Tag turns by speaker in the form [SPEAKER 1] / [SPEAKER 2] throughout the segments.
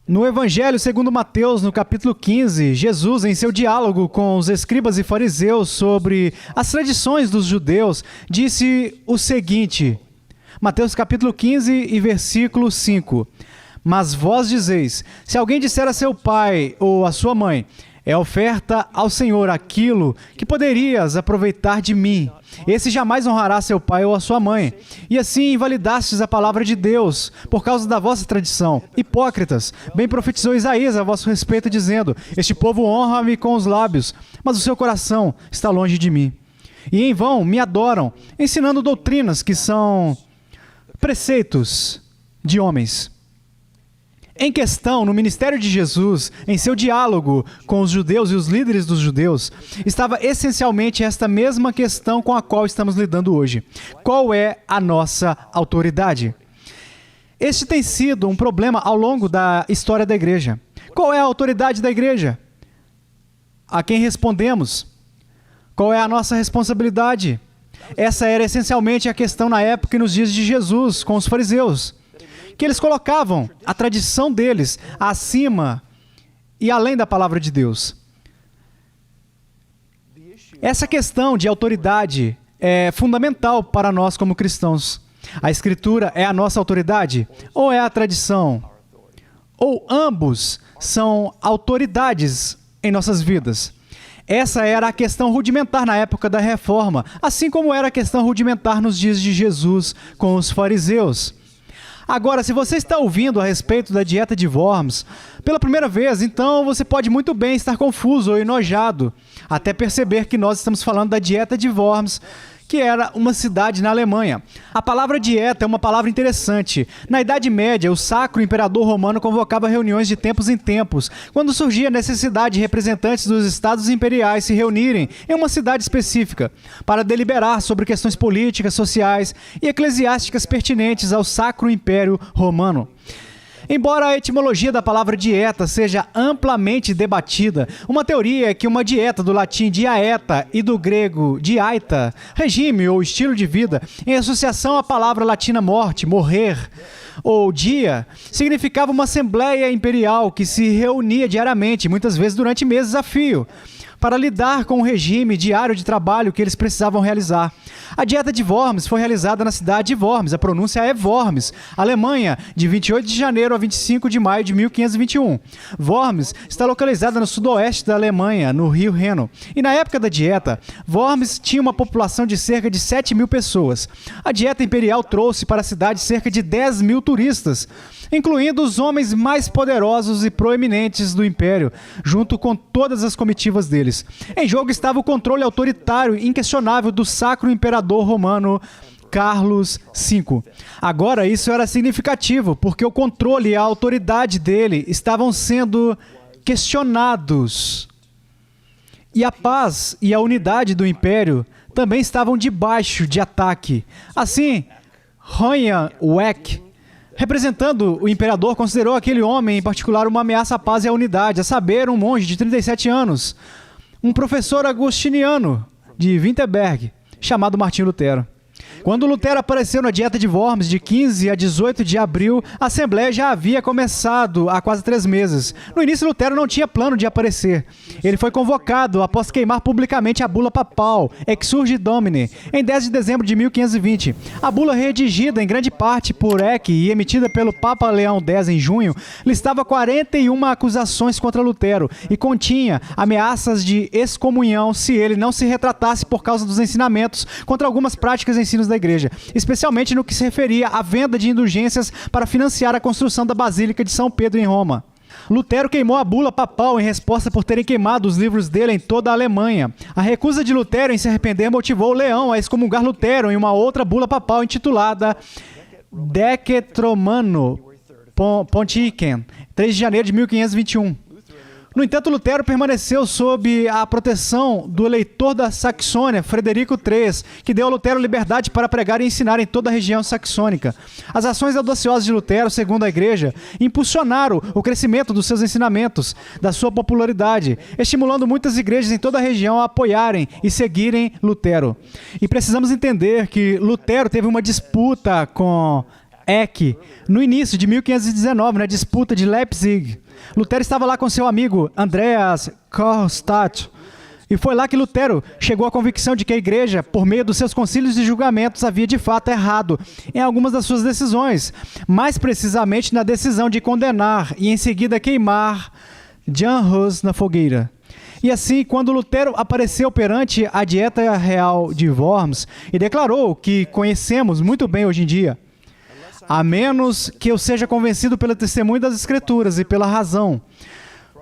[SPEAKER 1] No Evangelho segundo Mateus, no capítulo 15, Jesus, em seu diálogo com os escribas e fariseus sobre as tradições dos judeus, disse o seguinte, Mateus capítulo 15 e versículo 5, mas vós dizeis, se alguém disser a seu pai ou a sua mãe, é oferta ao Senhor aquilo que poderias aproveitar de mim. Esse jamais honrará seu pai ou a sua mãe. E assim invalidastes a palavra de Deus, por causa da vossa tradição. Hipócritas, bem profetizou Isaías a vosso respeito, dizendo, este povo honra-me com os lábios, mas o seu coração está longe de mim. E em vão me adoram, ensinando doutrinas que são preceitos de homens. Em questão, no ministério de Jesus, em seu diálogo com os judeus e os líderes dos judeus, estava essencialmente esta mesma questão com a qual estamos lidando hoje. Qual é a nossa autoridade? Este tem sido um problema ao longo da história da igreja. Qual é a autoridade da igreja? A quem respondemos? Qual é a nossa responsabilidade? Essa era essencialmente a questão na época e nos dias de Jesus, com os fariseus, que eles colocavam a tradição deles acima e além da palavra de Deus. Essa questão de autoridade é fundamental para nós como cristãos. A Escritura é a nossa autoridade ou é a tradição? Ou ambos são autoridades em nossas vidas? Essa era a questão rudimentar na época da Reforma, assim como era a questão rudimentar nos dias de Jesus com os fariseus. Agora, se você está ouvindo a respeito da dieta de Worms pela primeira vez, então você pode muito bem estar confuso ou enojado, até perceber que nós estamos falando da dieta de Worms, que era uma cidade na Alemanha. A palavra dieta é uma palavra interessante. Na Idade Média, o Sacro Imperador Romano convocava reuniões de tempos em tempos, quando surgia a necessidade de representantes dos estados imperiais se reunirem em uma cidade específica, para deliberar sobre questões políticas, sociais e eclesiásticas pertinentes ao Sacro Império Romano. Embora a etimologia da palavra dieta seja amplamente debatida, uma teoria é que uma dieta do latim diaeta e do grego diaeta, regime ou estilo de vida, em associação à palavra latina morte, morrer, ou dia, significava uma assembleia imperial que se reunia diariamente, muitas vezes durante meses a fio, para lidar com o regime diário de trabalho que eles precisavam realizar. A dieta de Worms foi realizada na cidade de Worms, a pronúncia é Worms, Alemanha, de 28 de janeiro a 25 de maio de 1521. Worms está localizada no sudoeste da Alemanha, no rio Reno. E na época da dieta, Worms tinha uma população de cerca de 7.000 pessoas. A dieta imperial trouxe para a cidade cerca de 10.000 turistas, incluindo os homens mais poderosos e proeminentes do império, junto com todas as comitivas deles. Em jogo estava o controle autoritário inquestionável do Sacro Imperador Romano Carlos V. Agora, isso era significativo, porque o controle e a autoridade dele estavam sendo questionados. E a paz e a unidade do império também estavam debaixo de ataque. Assim, Heinrich Weck, representando o imperador, considerou aquele homem em particular uma ameaça à paz e à unidade, a saber, um monge de 37 anos, um professor agostiniano de Wittenberg, chamado Martinho Lutero. Quando Lutero apareceu na dieta de Worms, de 15 a 18 de abril, a Assembleia já havia começado há quase 3 meses. No início, Lutero não tinha plano de aparecer. Ele foi convocado após queimar publicamente a bula papal, Exsurge Domine, em 10 de dezembro de 1520. A bula, redigida em grande parte por Eck e emitida pelo Papa Leão X em junho, listava 41 acusações contra Lutero e continha ameaças de excomunhão se ele não se retratasse por causa dos ensinamentos contra algumas práticas e ensinos da igreja, especialmente no que se referia à venda de indulgências para financiar a construção da Basílica de São Pedro em Roma. Lutero queimou a bula papal em resposta por terem queimado os livros dele em toda a Alemanha. A recusa de Lutero em se arrepender motivou Leão a excomungar Lutero em uma outra bula papal intitulada Decet Romano Pontificem, 3 de janeiro de 1521. No entanto, Lutero permaneceu sob a proteção do eleitor da Saxônia, Frederico III, que deu a Lutero liberdade para pregar e ensinar em toda a região saxônica. As ações audaciosas de Lutero, segundo a Igreja, impulsionaram o crescimento dos seus ensinamentos, da sua popularidade, estimulando muitas igrejas em toda a região a apoiarem e seguirem Lutero. E precisamos entender que Lutero teve uma disputa com Eck, no início de 1519, na disputa de Leipzig. Lutero estava lá com seu amigo Andreas Karlstadt. E foi lá que Lutero chegou à convicção de que a igreja, por meio dos seus concílios e julgamentos, havia de fato errado em algumas das suas decisões, mais precisamente na decisão de condenar e em seguida queimar Jan Hus na fogueira. E assim, quando Lutero apareceu perante a Dieta Real de Worms e declarou o que conhecemos muito bem hoje em dia: a menos que eu seja convencido pelo testemunho das Escrituras e pela razão,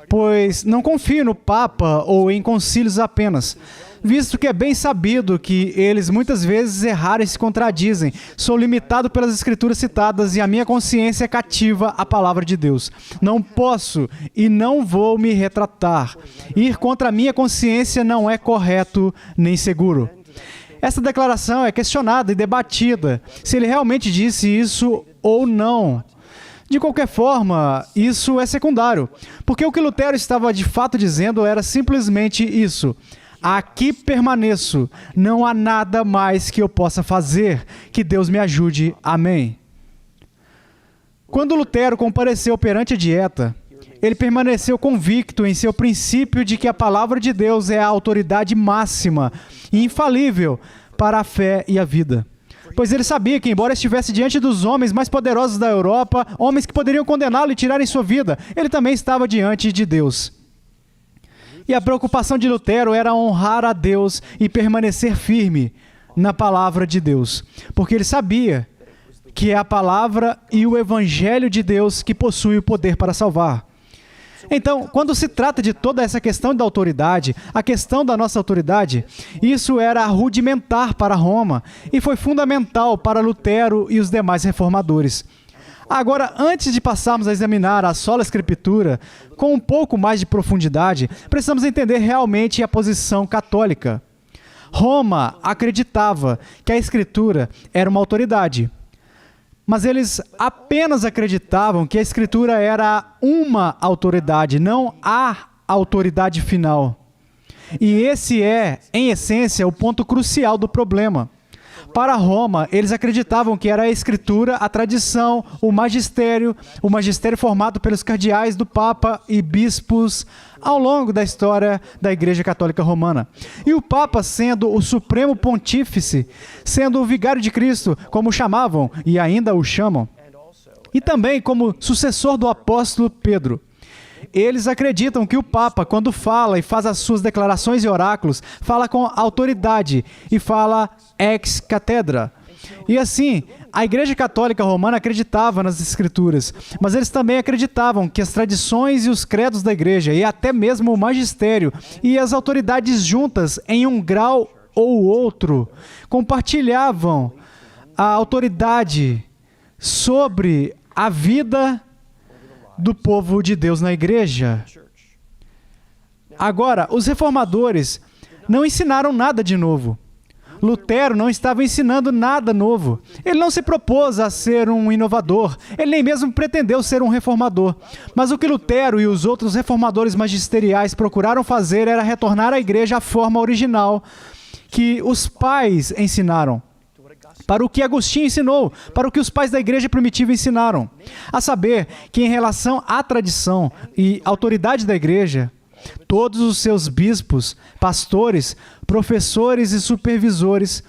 [SPEAKER 1] pois não confio no Papa ou em concílios apenas, visto que é bem sabido que eles muitas vezes erraram e se contradizem. Sou limitado pelas Escrituras citadas e a minha consciência cativa a palavra de Deus. Não posso e não vou me retratar. Ir contra a minha consciência não é correto nem seguro. Essa declaração é questionada e debatida, se ele realmente disse isso ou não. De qualquer forma, isso é secundário, porque o que Lutero estava de fato dizendo era simplesmente isso: aqui permaneço, não há nada mais que eu possa fazer, que Deus me ajude, amém. Quando Lutero compareceu perante a dieta, ele permaneceu convicto em seu princípio de que a palavra de Deus é a autoridade máxima e infalível para a fé e a vida. Pois ele sabia que, embora estivesse diante dos homens mais poderosos da Europa, homens que poderiam condená-lo e tirarem sua vida, ele também estava diante de Deus. E a preocupação de Lutero era honrar a Deus e permanecer firme na palavra de Deus, porque ele sabia que é a palavra e o Evangelho de Deus que possui o poder para salvar. Então, quando se trata de toda essa questão da autoridade, a questão da nossa autoridade, isso era rudimentar para Roma e foi fundamental para Lutero e os demais reformadores. Agora, antes de passarmos a examinar a sola Escritura com um pouco mais de profundidade, precisamos entender realmente a posição católica. Roma acreditava que a Escritura era uma autoridade, mas eles apenas acreditavam que a Escritura era uma autoridade, não a autoridade final. E esse é, em essência, o ponto crucial do problema. Para Roma, eles acreditavam que era a Escritura, a tradição, o magistério formado pelos cardeais do Papa e bispos ao longo da história da Igreja Católica Romana. E o Papa sendo o supremo pontífice, sendo o vigário de Cristo, como chamavam e ainda o chamam, e também como sucessor do apóstolo Pedro. Eles acreditam que o Papa, quando fala e faz as suas declarações e oráculos, fala com autoridade e fala ex cathedra. E assim, a Igreja Católica Romana acreditava nas Escrituras, mas eles também acreditavam que as tradições e os credos da Igreja, e até mesmo o magistério e as autoridades juntas em um grau ou outro, compartilhavam a autoridade sobre a vida do povo de Deus na igreja. Agora, os reformadores não ensinaram nada de novo. Lutero não estava ensinando nada novo. Ele não se propôs a ser um inovador. Ele nem mesmo pretendeu ser um reformador. Mas o que Lutero e os outros reformadores magisteriais procuraram fazer era retornar à igreja à forma original que os pais ensinaram, para o que Agostinho ensinou, para o que os pais da igreja primitiva ensinaram. A saber, que em relação à tradição e autoridade da igreja, todos os seus bispos, pastores, professores e supervisores,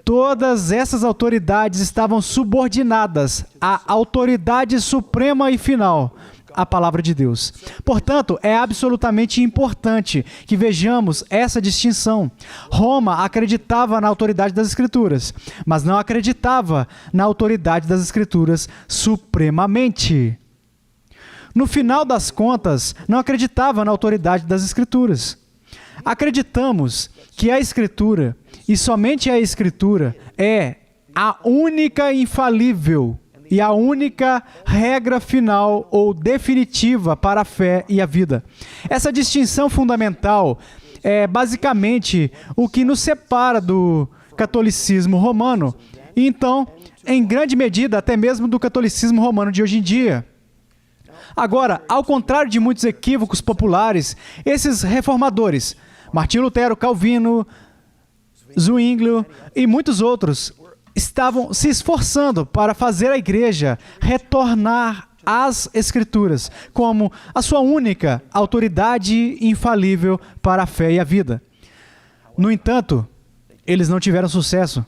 [SPEAKER 1] todas essas autoridades estavam subordinadas à autoridade suprema e final, a palavra de Deus. Portanto, é absolutamente importante que vejamos essa distinção. Roma acreditava na autoridade das Escrituras, mas não acreditava na autoridade das Escrituras supremamente. No final das contas, não acreditava na autoridade das Escrituras. Acreditamos que a Escritura, e somente a Escritura, é a única infalível e a única regra final ou definitiva para a fé e a vida. Essa distinção fundamental é basicamente o que nos separa do catolicismo romano e então, em grande medida, até mesmo do catolicismo romano de hoje em dia. Agora, ao contrário de muitos equívocos populares, esses reformadores, Martinho Lutero, Calvino, Zwinglio e muitos outros, estavam se esforçando para fazer a igreja retornar às Escrituras como a sua única autoridade infalível para a fé e a vida. No entanto, eles não tiveram sucesso.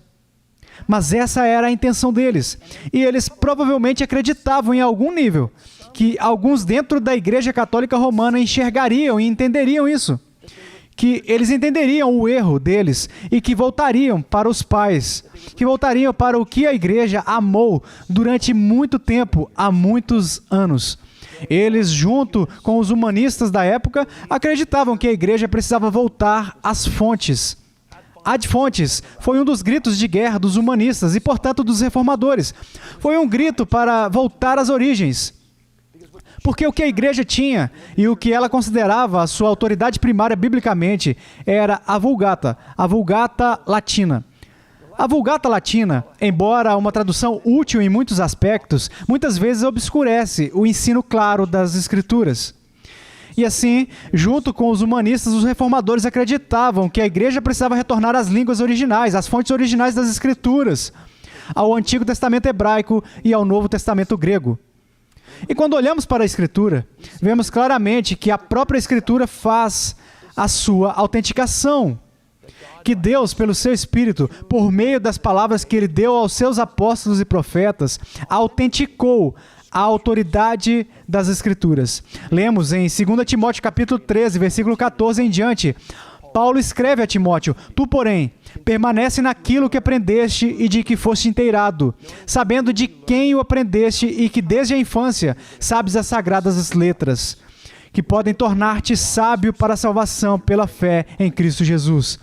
[SPEAKER 1] Mas essa era a intenção deles. E eles provavelmente acreditavam em algum nível que alguns dentro da Igreja Católica Romana enxergariam e entenderiam isso. Que eles entenderiam o erro deles e que voltariam para os pais, que voltariam para o que a igreja amou durante muito tempo, há muitos anos. Eles, junto com os humanistas da época, acreditavam que a igreja precisava voltar às fontes. Ad fontes foi um dos gritos de guerra dos humanistas e, portanto, dos reformadores. Foi um grito para voltar às origens. Porque o que a igreja tinha e o que ela considerava a sua autoridade primária biblicamente era a Vulgata Latina. A Vulgata Latina, embora uma tradução útil em muitos aspectos, muitas vezes obscurece o ensino claro das Escrituras. E assim, junto com os humanistas, os reformadores acreditavam que a igreja precisava retornar às línguas originais, às fontes originais das Escrituras, ao Antigo Testamento hebraico e ao Novo Testamento grego. E quando olhamos para a Escritura, vemos claramente que a própria Escritura faz a sua autenticação. Que Deus, pelo seu Espírito, por meio das palavras que Ele deu aos seus apóstolos e profetas, autenticou a autoridade das Escrituras. Lemos em 2 Timóteo capítulo 13, versículo 14 em diante. Paulo escreve a Timóteo: Tu, porém, permanece naquilo que aprendeste e de que foste inteirado, sabendo de quem o aprendeste e que desde a infância sabes as sagradas letras, que podem tornar-te sábio para a salvação pela fé em Cristo Jesus.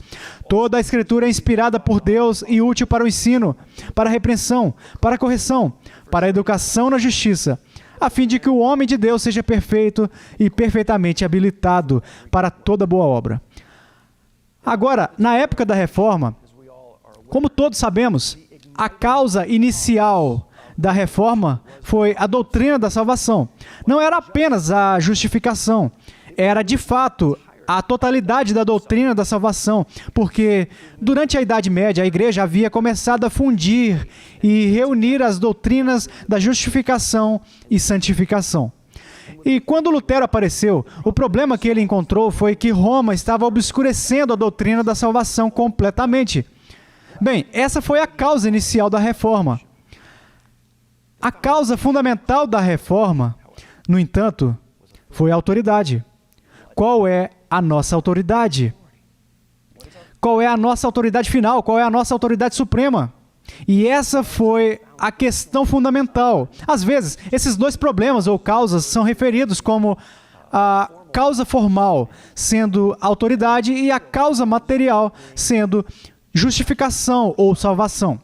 [SPEAKER 1] Toda a Escritura é inspirada por Deus e útil para o ensino, para a repreensão, para a correção, para a educação na justiça, a fim de que o homem de Deus seja perfeito e perfeitamente habilitado para toda boa obra. Agora, na época da Reforma, como todos sabemos, a causa inicial da Reforma foi a doutrina da salvação. Não era apenas a justificação, era de fato a totalidade da doutrina da salvação, porque durante a Idade Média a igreja havia começado a fundir e reunir as doutrinas da justificação e santificação. E quando Lutero apareceu, o problema que ele encontrou foi que Roma estava obscurecendo a doutrina da salvação completamente. Bem, essa foi a causa inicial da Reforma. A causa fundamental da Reforma, no entanto, foi a autoridade. Qual é a nossa autoridade? Qual é a nossa autoridade final? Qual é a nossa autoridade suprema? E essa foi a questão fundamental. Às vezes, esses dois problemas ou causas são referidos como a causa formal, sendo autoridade, e a causa material, sendo justificação ou salvação.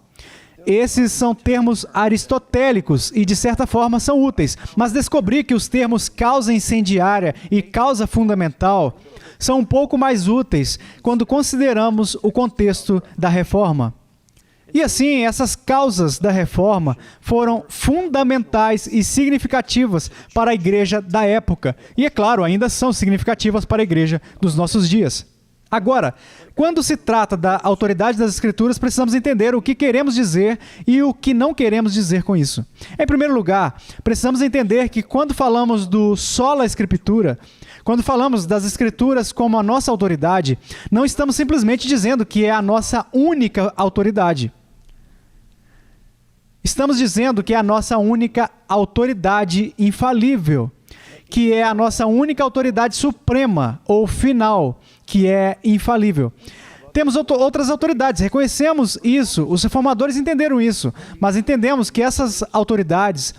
[SPEAKER 1] Esses são termos aristotélicos e, de certa forma, são úteis, mas descobri que os termos causa incendiária e causa fundamental são um pouco mais úteis quando consideramos o contexto da Reforma. E assim, essas causas da Reforma foram fundamentais e significativas para a igreja da época. E, é claro, ainda são significativas para a igreja dos nossos dias. Agora, quando se trata da autoridade das Escrituras, precisamos entender o que queremos dizer e o que não queremos dizer com isso. Em primeiro lugar, precisamos entender que quando falamos do sola Escritura, quando falamos das Escrituras como a nossa autoridade, não estamos simplesmente dizendo que é a nossa única autoridade. Estamos dizendo que é a nossa única autoridade infalível, que é a nossa única autoridade suprema ou final, que é infalível. Temos outras autoridades, reconhecemos isso, os reformadores entenderam isso, mas entendemos que essas autoridades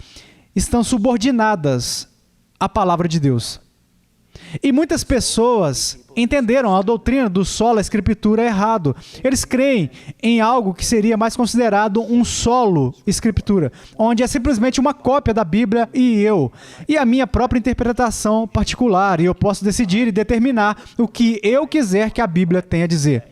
[SPEAKER 1] estão subordinadas à palavra de Deus. E muitas pessoas entenderam a doutrina do sola Escritura errado. Eles creem em algo que seria mais considerado um solo Escritura, onde é simplesmente uma cópia da Bíblia e a minha própria interpretação particular, e eu posso decidir e determinar o que eu quiser que a Bíblia tenha a dizer.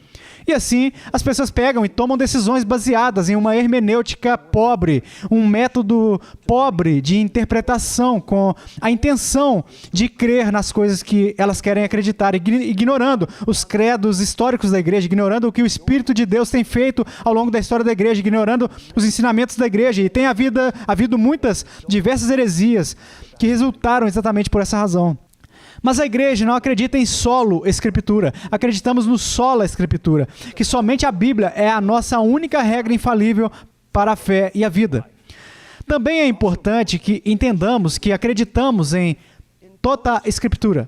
[SPEAKER 1] E assim, as pessoas pegam e tomam decisões baseadas em uma hermenêutica pobre, um método pobre de interpretação, com a intenção de crer nas coisas que elas querem acreditar, ignorando os credos históricos da igreja, ignorando o que o Espírito de Deus tem feito ao longo da história da igreja, ignorando os ensinamentos da igreja. E tem havido muitas, diversas heresias que resultaram exatamente por essa razão. Mas a igreja não acredita em solo escritura. Acreditamos no sola escritura, que somente a Bíblia é a nossa única regra infalível para a fé e a vida. Também é importante que entendamos que acreditamos em toda escritura,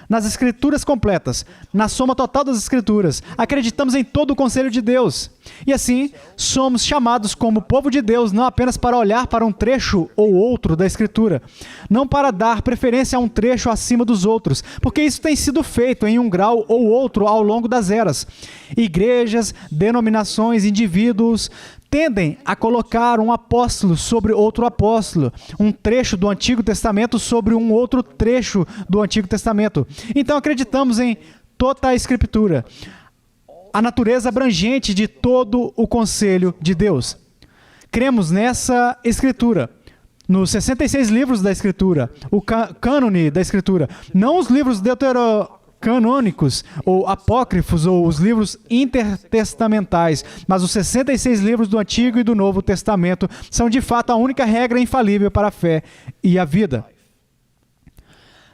[SPEAKER 1] nas escrituras completas, na soma total das escrituras. Acreditamos em todo o conselho de Deus. E assim, somos chamados como povo de Deus não apenas para olhar para um trecho ou outro da escritura, não para dar preferência a um trecho acima dos outros, porque isso tem sido feito em um grau ou outro ao longo das eras. Igrejas, denominações, indivíduos tendem a colocar um apóstolo sobre outro apóstolo, um trecho do Antigo Testamento sobre um outro trecho do Antigo Testamento. Então acreditamos em toda a Escritura, a natureza abrangente de todo o conselho de Deus. Cremos nessa Escritura, nos 66 livros da Escritura, o cânone da Escritura, não os livros deuterocanônicos ou apócrifos ou os livros intertestamentais, mas os 66 livros do Antigo e do Novo Testamento são de fato a única regra infalível para a fé e a vida.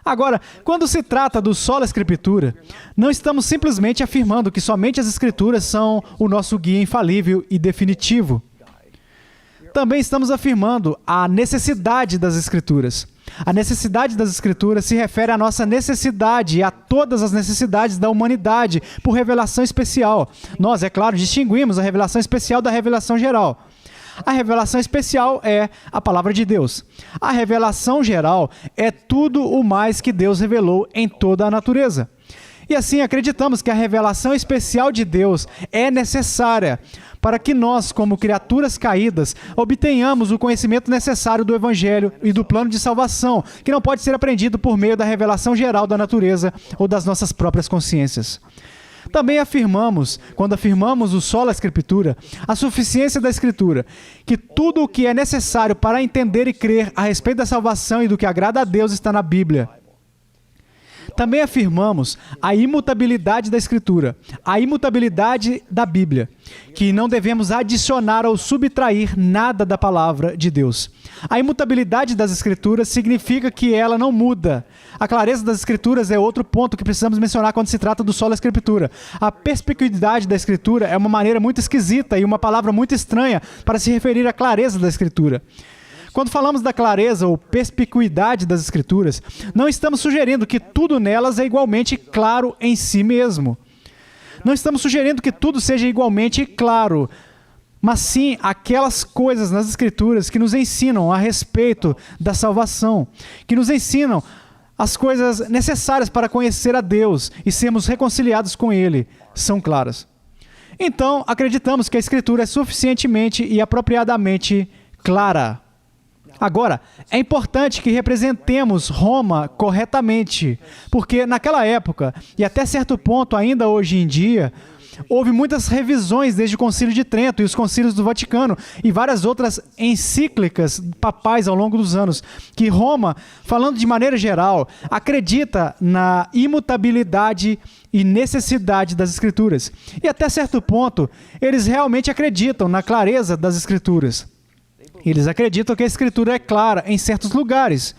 [SPEAKER 1] Agora, quando se trata do sola escritura, não estamos simplesmente afirmando que somente as escrituras são o nosso guia infalível e definitivo. Também estamos afirmando a necessidade das escrituras. A necessidade das escrituras se refere à nossa necessidade e a todas as necessidades da humanidade por revelação especial. Nós, é claro, distinguimos a revelação especial da revelação geral. A revelação especial é a palavra de Deus. A revelação geral é tudo o mais que Deus revelou em toda a natureza. E assim acreditamos que a revelação especial de Deus é necessária para que nós, como criaturas caídas, obtenhamos o conhecimento necessário do Evangelho e do plano de salvação, que não pode ser aprendido por meio da revelação geral da natureza ou das nossas próprias consciências. Também afirmamos, quando afirmamos o sola escritura, a suficiência da Escritura, que tudo o que é necessário para entender e crer a respeito da salvação e do que agrada a Deus está na Bíblia. Também afirmamos a imutabilidade da Escritura, a imutabilidade da Bíblia, que não devemos adicionar ou subtrair nada da palavra de Deus. A imutabilidade das Escrituras significa que ela não muda. A clareza das Escrituras é outro ponto que precisamos mencionar quando se trata do sola escritura. A perspicuidade da Escritura é uma maneira muito esquisita e uma palavra muito estranha para se referir à clareza da Escritura. Quando falamos da clareza ou perspicuidade das Escrituras, não estamos sugerindo que tudo nelas é igualmente claro em si mesmo. Não estamos sugerindo que tudo seja igualmente claro, mas sim aquelas coisas nas Escrituras que nos ensinam a respeito da salvação, que nos ensinam as coisas necessárias para conhecer a Deus e sermos reconciliados com Ele, são claras. Então, acreditamos que a Escritura é suficientemente e apropriadamente clara. Agora, é importante que representemos Roma corretamente, porque naquela época, e até certo ponto ainda hoje em dia, houve muitas revisões desde o Concílio de Trento e os concílios do Vaticano e várias outras encíclicas papais ao longo dos anos, que Roma, falando de maneira geral, acredita na imutabilidade e necessidade das Escrituras. E até certo ponto, eles realmente acreditam na clareza das Escrituras. Eles acreditam que a Escritura é clara em certos lugares.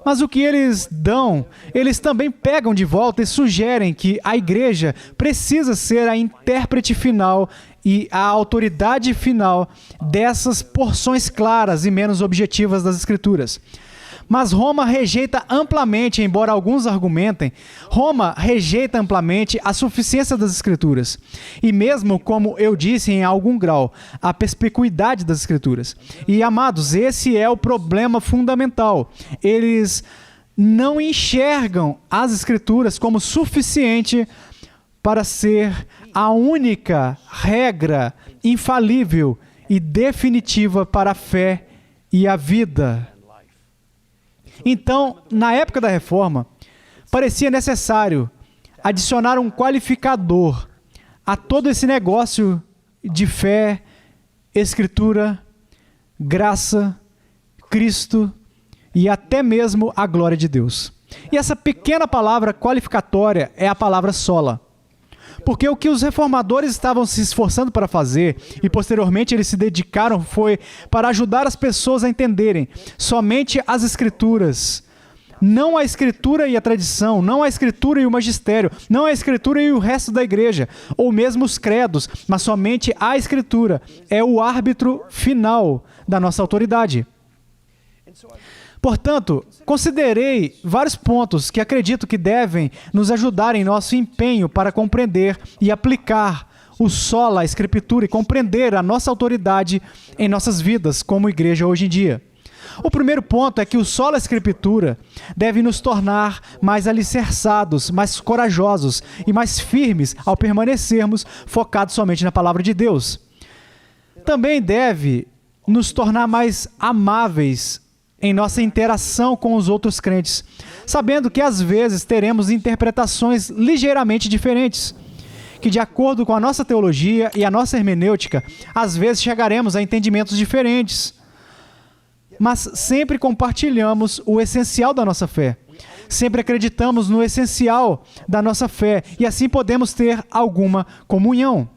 [SPEAKER 1] Mas o que eles dão, eles também pegam de volta e sugerem que a igreja precisa ser a intérprete final e a autoridade final dessas porções claras e menos objetivas das Escrituras. Mas Roma rejeita amplamente, embora alguns argumentem, Roma rejeita amplamente a suficiência das Escrituras. E mesmo, como eu disse em algum grau, a perspicuidade das Escrituras. E, amados, esse é o problema fundamental. Eles não enxergam as Escrituras como suficiente para ser a única regra infalível e definitiva para a fé e a vida. Então, na época da Reforma, parecia necessário adicionar um qualificador a todo esse negócio de fé, Escritura, graça, Cristo e até mesmo a glória de Deus. E essa pequena palavra qualificatória é a palavra sola. Porque o que os reformadores estavam se esforçando para fazer, e posteriormente eles se dedicaram, foi para ajudar as pessoas a entenderem somente as Escrituras. Não a Escritura e a tradição, não a Escritura e o magistério, não a Escritura e o resto da igreja, ou mesmo os credos, mas somente a Escritura é o árbitro final da nossa autoridade. Portanto, considerei vários pontos que acredito que devem nos ajudar em nosso empenho para compreender e aplicar o sola Escritura e compreender a nossa autoridade em nossas vidas como igreja hoje em dia. O primeiro ponto é que o sola Escritura deve nos tornar mais alicerçados, mais corajosos e mais firmes ao permanecermos focados somente na palavra de Deus. Também deve nos tornar mais amáveis em nossa interação com os outros crentes, sabendo que às vezes teremos interpretações ligeiramente diferentes, que de acordo com a nossa teologia e a nossa hermenêutica, às vezes chegaremos a entendimentos diferentes. Mas sempre compartilhamos o essencial da nossa fé. Sempre acreditamos no essencial da nossa fé e assim podemos ter alguma comunhão.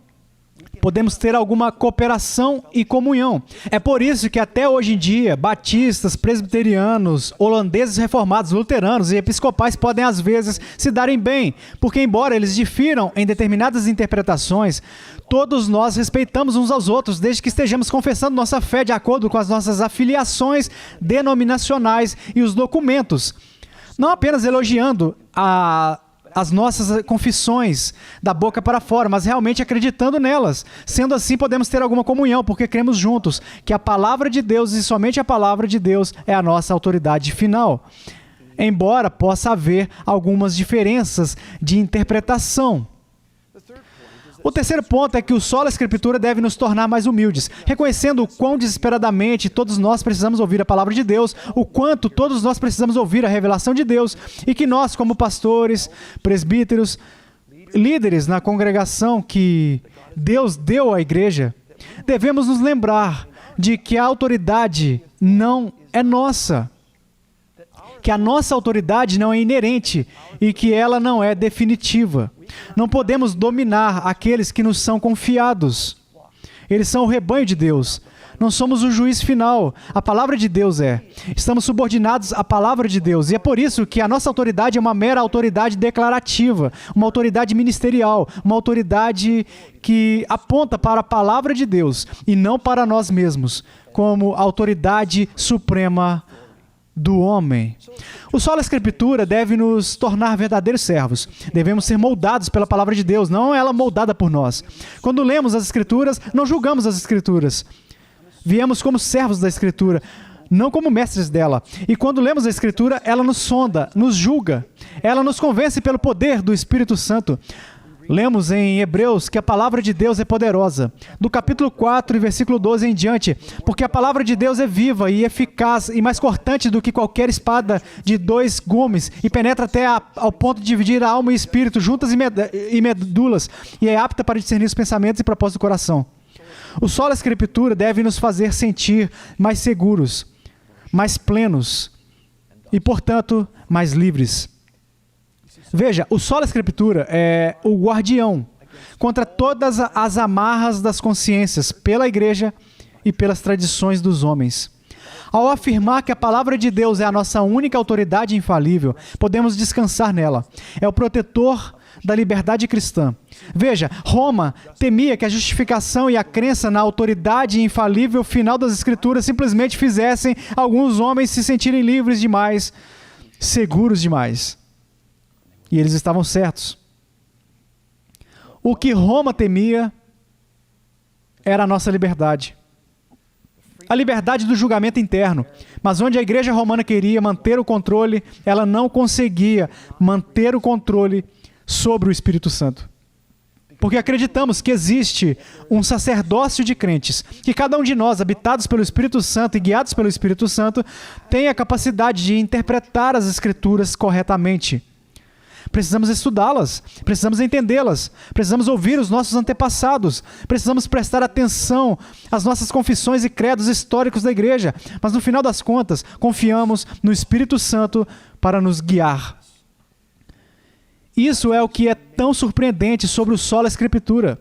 [SPEAKER 1] Podemos ter alguma cooperação e comunhão. É por isso que até hoje em dia, batistas, presbiterianos, holandeses reformados, luteranos e episcopais podem às vezes se darem bem, porque embora eles difiram em determinadas interpretações, todos nós respeitamos uns aos outros, desde que estejamos confessando nossa fé de acordo com as nossas afiliações denominacionais e os documentos. Não apenas elogiando as nossas confissões da boca para fora, mas realmente acreditando nelas. Sendo assim, podemos ter alguma comunhão, porque cremos juntos que a palavra de Deus e somente a palavra de Deus é a nossa autoridade final. Embora possa haver algumas diferenças de interpretação. O terceiro ponto é que o sola Escritura deve nos tornar mais humildes, reconhecendo o quão desesperadamente todos nós precisamos ouvir a palavra de Deus, o quanto todos nós precisamos ouvir a revelação de Deus, e que nós, como pastores, presbíteros, líderes na congregação que Deus deu à igreja, devemos nos lembrar de que a autoridade não é nossa, que a nossa autoridade não é inerente e que ela não é definitiva. Não podemos dominar aqueles que nos são confiados. Eles são o rebanho de Deus. Não somos o juiz final. A palavra de Deus é. Estamos subordinados à palavra de Deus. E é por isso que a nossa autoridade é uma mera autoridade declarativa, uma autoridade ministerial, uma autoridade que aponta para a palavra de Deus e não para nós mesmos, como autoridade suprema do homem. O sola Escritura deve nos tornar verdadeiros servos. Devemos ser moldados pela palavra de Deus, não ela moldada por nós. Quando lemos as Escrituras, não julgamos as Escrituras. Viemos como servos da Escritura, não como mestres dela. E quando lemos a Escritura, ela nos sonda, nos julga. Ela nos convence pelo poder do Espírito Santo. Lemos em Hebreus que a palavra de Deus é poderosa. Do capítulo 4 e versículo 12 em diante, porque a palavra de Deus é viva e eficaz e mais cortante do que qualquer espada de 2 gumes e penetra até ao ponto de dividir a alma e espírito, juntas e medulas, e é apta para discernir os pensamentos e propósitos do coração. O sola Escritura deve nos fazer sentir mais seguros, mais plenos e, portanto, mais livres. Veja, o sola Escritura é o guardião contra todas as amarras das consciências pela igreja e pelas tradições dos homens. Ao afirmar que a palavra de Deus é a nossa única autoridade infalível, podemos descansar nela. É o protetor da liberdade cristã. Veja, Roma temia que a justificação e a crença na autoridade infalível final das Escrituras simplesmente fizessem alguns homens se sentirem livres demais, seguros demais. E eles estavam certos. O que Roma temia era a nossa liberdade. A liberdade do julgamento interno. Mas onde a igreja romana queria manter o controle, ela não conseguia manter o controle sobre o Espírito Santo. Porque acreditamos que existe um sacerdócio de crentes, que cada um de nós, habitados pelo Espírito Santo e guiados pelo Espírito Santo, tem a capacidade de interpretar as Escrituras corretamente. precisamos estudá-las, precisamos entendê-las, precisamos ouvir os nossos antepassados, precisamos prestar atenção às nossas confissões e credos históricos da igreja, mas no final das contas, confiamos no Espírito Santo para nos guiar. Isso é o que é tão surpreendente sobre o Sola Escritura.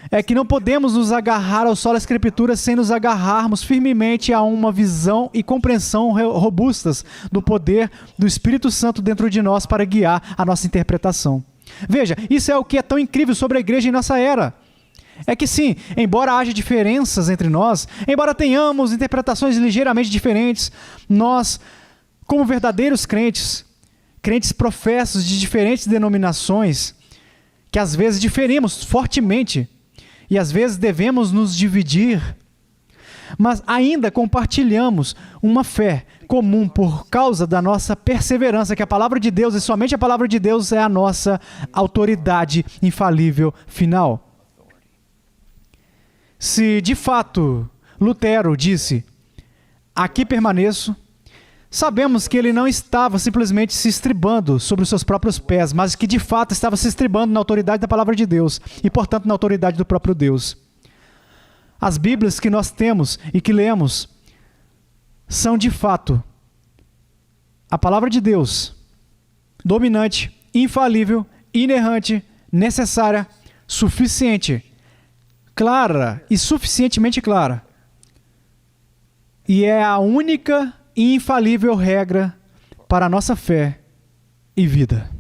[SPEAKER 1] É que não podemos nos agarrar ao Sola Escritura sem nos agarrarmos firmemente a uma visão e compreensão robustas do poder do Espírito Santo dentro de nós para guiar a nossa interpretação. Veja, isso é o que é tão incrível sobre a igreja em nossa era. É que sim, embora haja diferenças entre nós, embora tenhamos interpretações ligeiramente diferentes, nós, como verdadeiros crentes professos de diferentes denominações, que às vezes diferimos fortemente, e às vezes devemos nos dividir, mas ainda compartilhamos uma fé comum por causa da nossa perseverança, que a palavra de Deus, e somente a palavra de Deus, é a nossa autoridade infalível final. Se de fato Lutero disse, aqui permaneço, sabemos que ele não estava simplesmente se estribando sobre os seus próprios pés, mas que de fato estava se estribando na autoridade da palavra de Deus e, portanto, na autoridade do próprio Deus. As Bíblias que nós temos e que lemos são, de fato, a palavra de Deus, dominante, infalível, inerrante, necessária, suficiente, clara e suficientemente clara. E é a única e infalível regra para a nossa fé e vida.